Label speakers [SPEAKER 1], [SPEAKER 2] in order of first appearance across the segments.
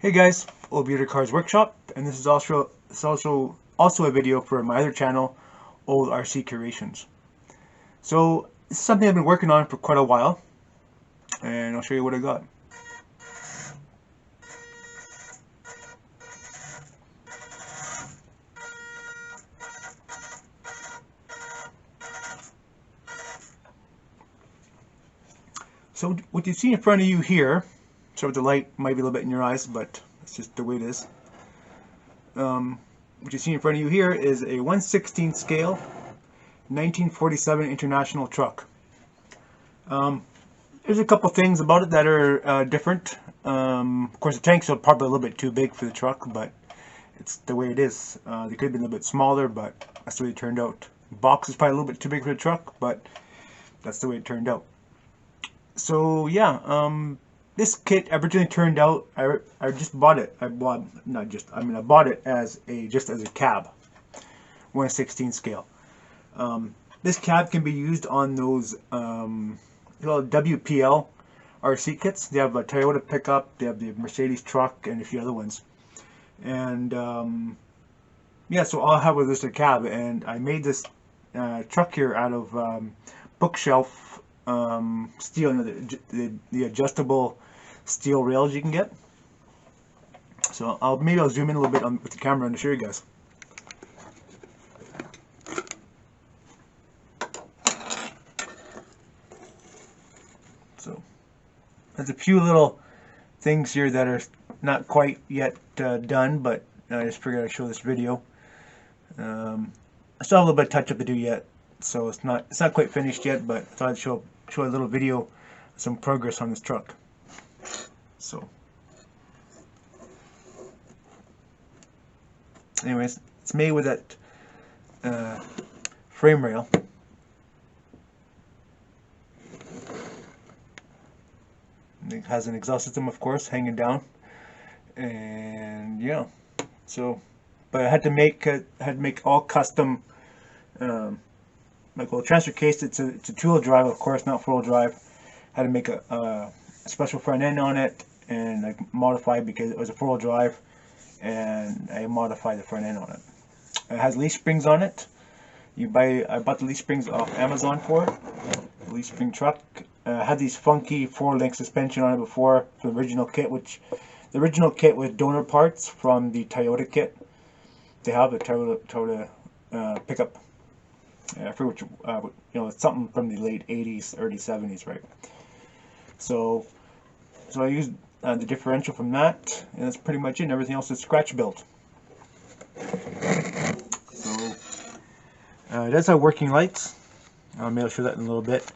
[SPEAKER 1] Hey guys, Old Beater Cars Workshop, and this is also a video for my other channel, Old RC Creations. So this is something I've been working on for quite a while, and I'll show you what I got. So what you see in front of you here, sorry the light might be a little bit in your eyes, but it's just the way it is. What you see in front of you here is a 1/16 scale 1947 International truck. There's a couple things about it that are different. Of course, the tanks are probably a little bit too big for the truck, but it's the way it is. They could have been a little bit smaller, but that's the way it turned out. The box is probably a little bit too big for the truck, but that's the way it turned out. So yeah, this kit originally turned out. I just bought it. I bought I bought it as a cab, 1/16 scale. This cab can be used on those WPL RC kits. They have a Toyota pickup, they have the Mercedes truck, and a few other ones. And yeah, so all I have was just a cab, and I made this truck here out of bookshelf steel, the adjustable steel rails you can get. So maybe I'll zoom in a little bit with the camera and show you guys. So there's a few little things here that are not quite yet done, but I just figured I'd show this video. I still have a little bit of touch up to do yet, so it's not quite finished yet, but I thought I'd show a little video, some progress on this truck. So anyways, it's made with that frame rail. It has an exhaust system, of course, hanging down, and yeah. So, but I had to make all custom, like, well, transfer case. It's a two-wheel drive, of course, not four-wheel drive. I had to make a special front end on it, and I modified because it was a four-wheel drive, and I modified the front end on it. It has leaf springs on it. I bought the leaf springs off Amazon for it. The leaf spring truck. Had these funky 4-link suspension on it before, the original kit, the original kit with donor parts from the Toyota kit. They have the Toyota pickup. I forget which, it's something from the late 80s, early 70s, right? So I used the differential from that, and that's pretty much it. And everything else is scratch built. So it does have working lights. Maybe I'll show that in a little bit.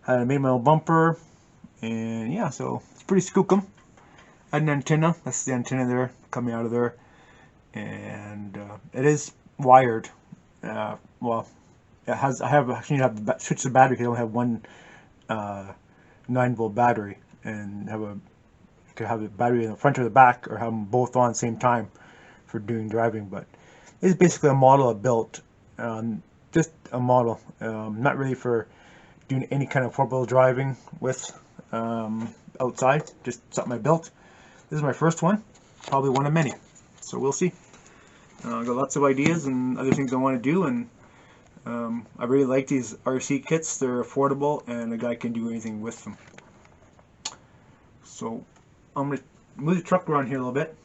[SPEAKER 1] I made my own bumper, and yeah, so it's pretty skookum. I had an antenna. That's the antenna there coming out of there, and it is wired. Well, I actually have to switch the battery because I only have one 9-volt battery, and could have the battery in the front or the back, or have them both on at the same time for doing driving. But it's basically a model I built, just a model, not really for doing any kind of four-wheel driving with outside, just something I built. This is my first one, probably one of many, so we'll see. I've got lots of ideas and other things I want to do, and I really like these RC kits. They're affordable, and a guy can do anything with them. So I'm going to move the truck around here a little bit.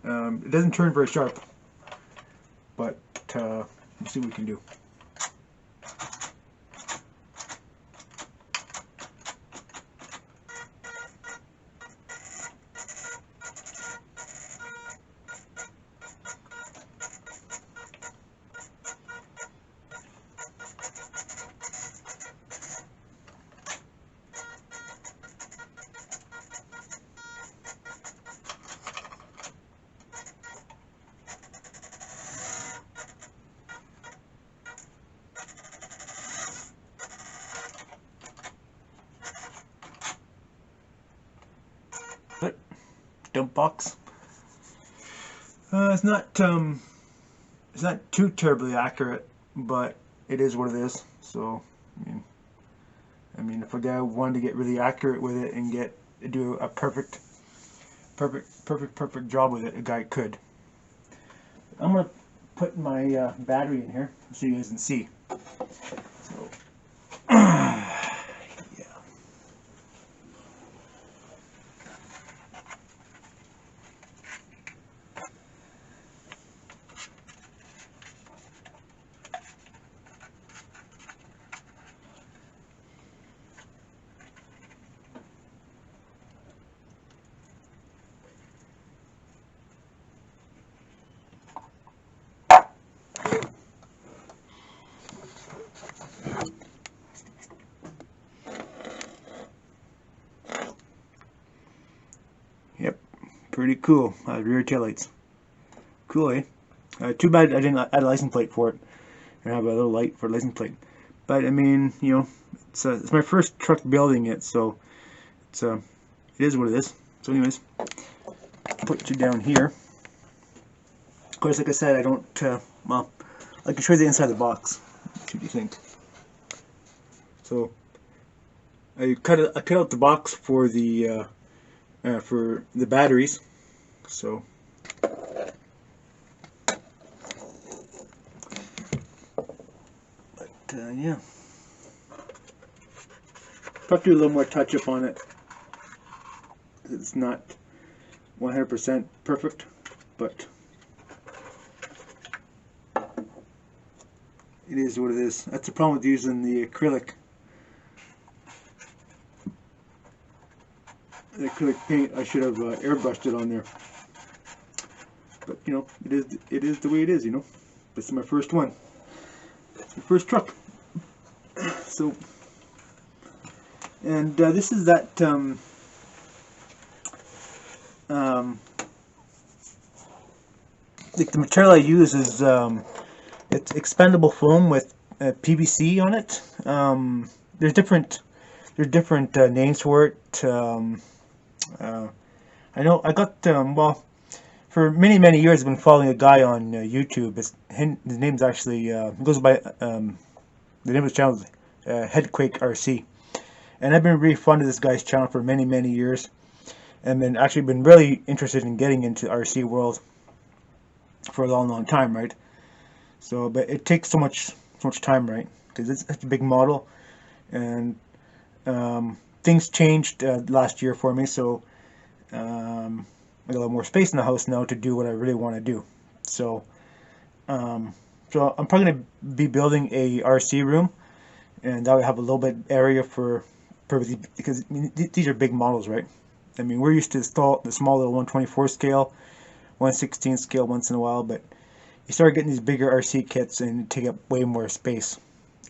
[SPEAKER 1] It doesn't turn very sharp, but let's see what we can do. But dump box. It's not too terribly accurate, but it is what it is. So if a guy wanted to get really accurate with it and do a perfect perfect job with it a guy could. I'm gonna put my battery in here so you guys can see. So, yeah. Yep, pretty cool. Rear taillights. Cool, eh? Too bad I didn't add a license plate for it. And have a little light for a license plate. But I mean, you know, it's my first truck building it, so it is what it is. So anyways, put you down here. Of course, like I said, I don't, well, I can show you the inside of the box. What do you think? So, I cut out the box for the batteries. So, but yeah, probably do a little more touch up on it. It's not 100% perfect, but it is what it is. That's the problem with using the acrylic. The acrylic paint, I should have airbrushed it on there. But you know, it is the way it is. You know, this is my first one, my first truck. So, and this is that like the material I use is it's expandable foam with PVC on it. There's different names for it. I know I got well, for many years I've been following a guy on YouTube. His name's actually he goes by the name of his channel is Headquake RC, and I've been really fond of this guy's channel for many years, and been really interested in getting into RC world for a long time, right? So, but it takes so much time, right? Because it's a big model, and things changed last year for me, so I got a little more space in the house now to do what I really want to do. So, so I'm probably going to be building a RC room, and that would have a little bit area for because I mean, these are big models, right? I mean, we're used to the small little 124 scale, 116 scale once in a while, but you start getting these bigger RC kits and take up way more space.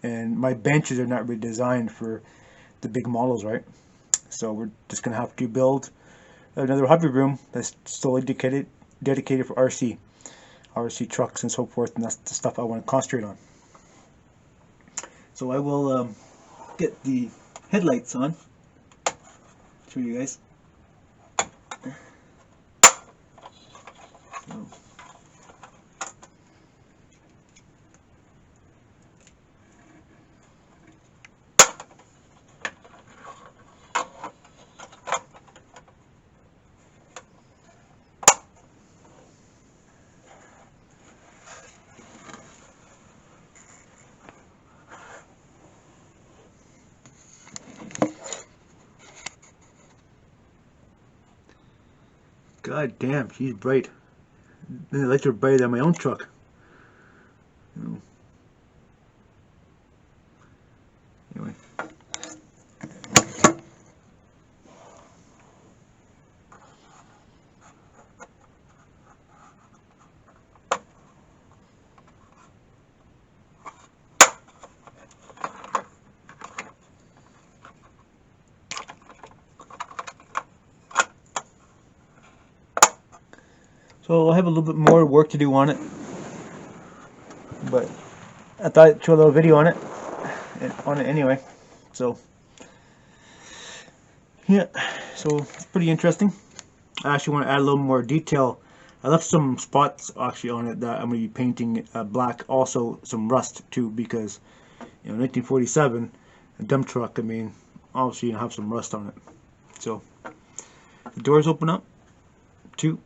[SPEAKER 1] And my benches are not really designed for the big models, right? So we're just gonna have to build another hobby room that's solely dedicated for RC trucks and so forth, and that's the stuff I want to concentrate on. So I will get the headlights on, show you guys. So, God damn, she's bright. The lights are brighter than my own truck. Anyway. So I'll have a little bit more work to do on it, but I thought I'd show a little video on it anyway. So yeah, so it's pretty interesting. I actually want to add a little more detail. I left some spots actually on it that I'm going to be painting black, also some rust too, because you know 1947, a dump truck. I mean, obviously you have some rust on it. So the doors open up. 2.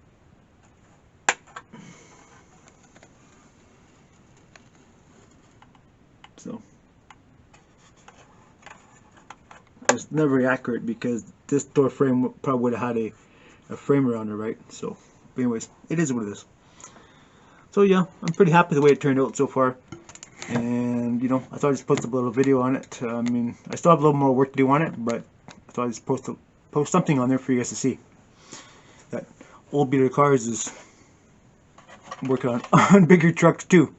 [SPEAKER 1] So it's never very accurate because this door frame probably would have had a frame around it, right? So anyways, it is what it is. So yeah, I'm pretty happy the way it turned out so far. And you know, I thought I'd just post a little video on it. I mean, I still have a little more work to do on it, but I thought I'd just post something on there for you guys to see. That Old Beater Cars is working on bigger trucks too.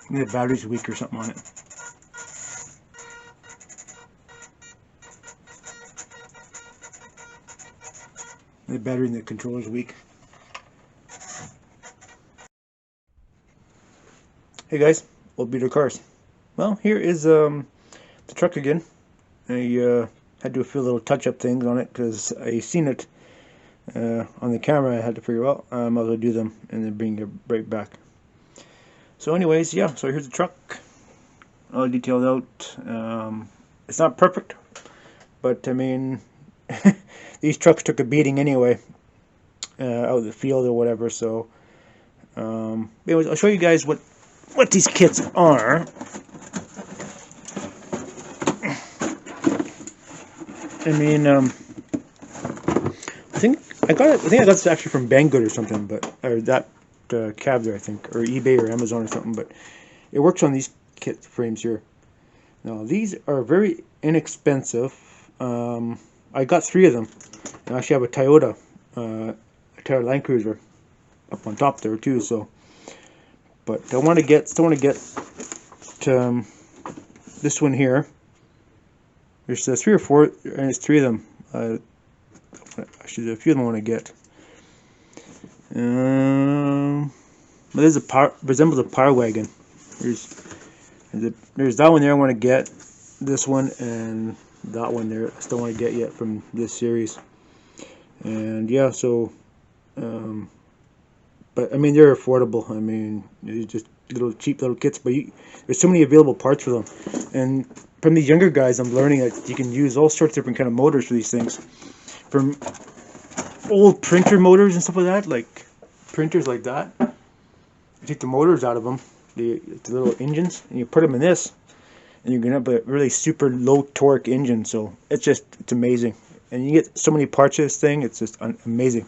[SPEAKER 1] Maybe the battery's weak or something on it. The battery in the controller's weak. Hey guys, Old Beater Cars. Well, here is the truck again. I had to do a few little touch-up things on it because I seen it on the camera. I had to figure out I might as well do them and then bring it right back. So anyways, yeah, so here's the truck all detailed out. It's not perfect, but I mean these trucks took a beating anyway out of the field or whatever. So anyways, I'll show you guys what these kits are. I mean, I think I got this actually from Banggood or something, or that cab there, I think, or eBay or Amazon or something. But it works on these kit frames here. Now these are very inexpensive. I got 3 of them. I actually have a Toyota Land Cruiser up on top there too. So, but I want to get this one here. There's 3 or 4, and there's 3 of them. Actually, there's a few of them I want to get. But there's resembles a power wagon. There's that one there I want to get. This one and that one there I still want to get yet from this series. And yeah, so but I mean they're affordable. I mean they're just little cheap little kits, but there's so many available parts for them. And from these younger guys, I'm learning that you can use all sorts of different kind of motors for these things. From old printer motors and stuff like that, like printers like that. You take the motors out of them, the little engines, and you put them in this, and you're gonna have a really super low torque engine. So it's amazing, and you get so many parts of this thing. It's just amazing.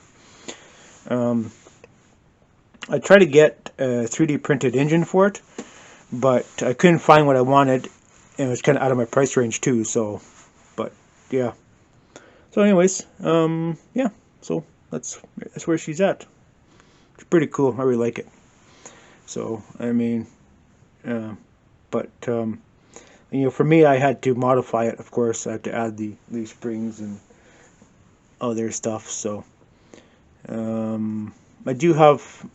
[SPEAKER 1] I tried to get a 3D printed engine for it, but I couldn't find what I wanted, and it was kind of out of my price range too. So, but yeah. So anyways, yeah. So that's where she's at. It's pretty cool. I really like it. So I mean, but you know, for me, I had to modify it. Of course, I had to add the leaf springs and other stuff. So I do have.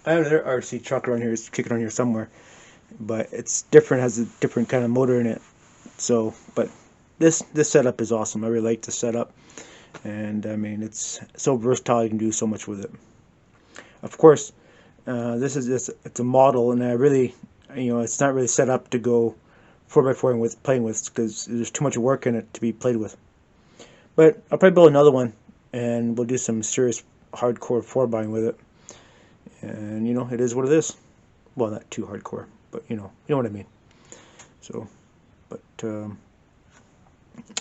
[SPEAKER 1] I have another RC truck around here. It's kicking on here somewhere, but it's different. Has a different kind of motor in it. So, but this setup is awesome. I really like the setup, and I mean it's so versatile. You can do so much with it. Of course, it's a model, and I really, you know, it's not really set up to go 4x4 with playing with because there's too much work in it to be played with. But I'll probably build another one, and we'll do some serious hardcore 4x with it. And you know, it is what it is. Well, not too hardcore, but you know what I mean. So, but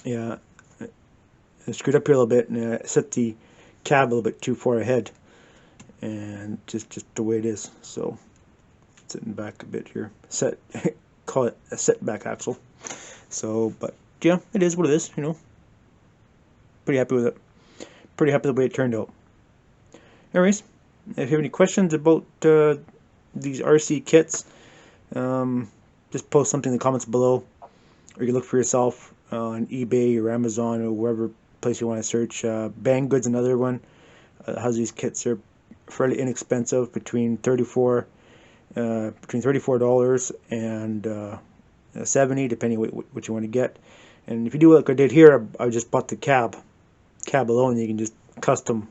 [SPEAKER 1] yeah, I screwed up here a little bit, and I set the cab a little bit too far ahead, and just the way it is. So, sitting back a bit here. Call it a setback axle. So, but yeah, it is what it is. You know, pretty happy with it. Pretty happy with the way it turned out. Anyways, if you have any questions about these RC kits, just post something in the comments below, or you can look for yourself on eBay or Amazon or wherever place you want to search. Banggood's another one. Has these kits are fairly inexpensive, between $34 and $70, depending what you want to get. And if you do like I did here, I just bought the cab alone. You can just custom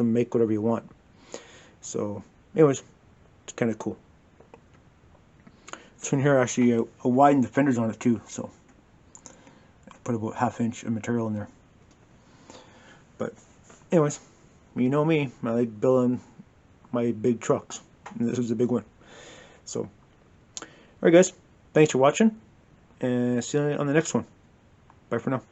[SPEAKER 1] make whatever you want. So anyways, it's kind of cool. This one here actually I widened the fenders on it too, so I put about 1/2 inch of material in there. But anyways, you know me, I like building my big trucks, and this was a big one. So alright guys, thanks for watching, and see you on the next one. Bye for now.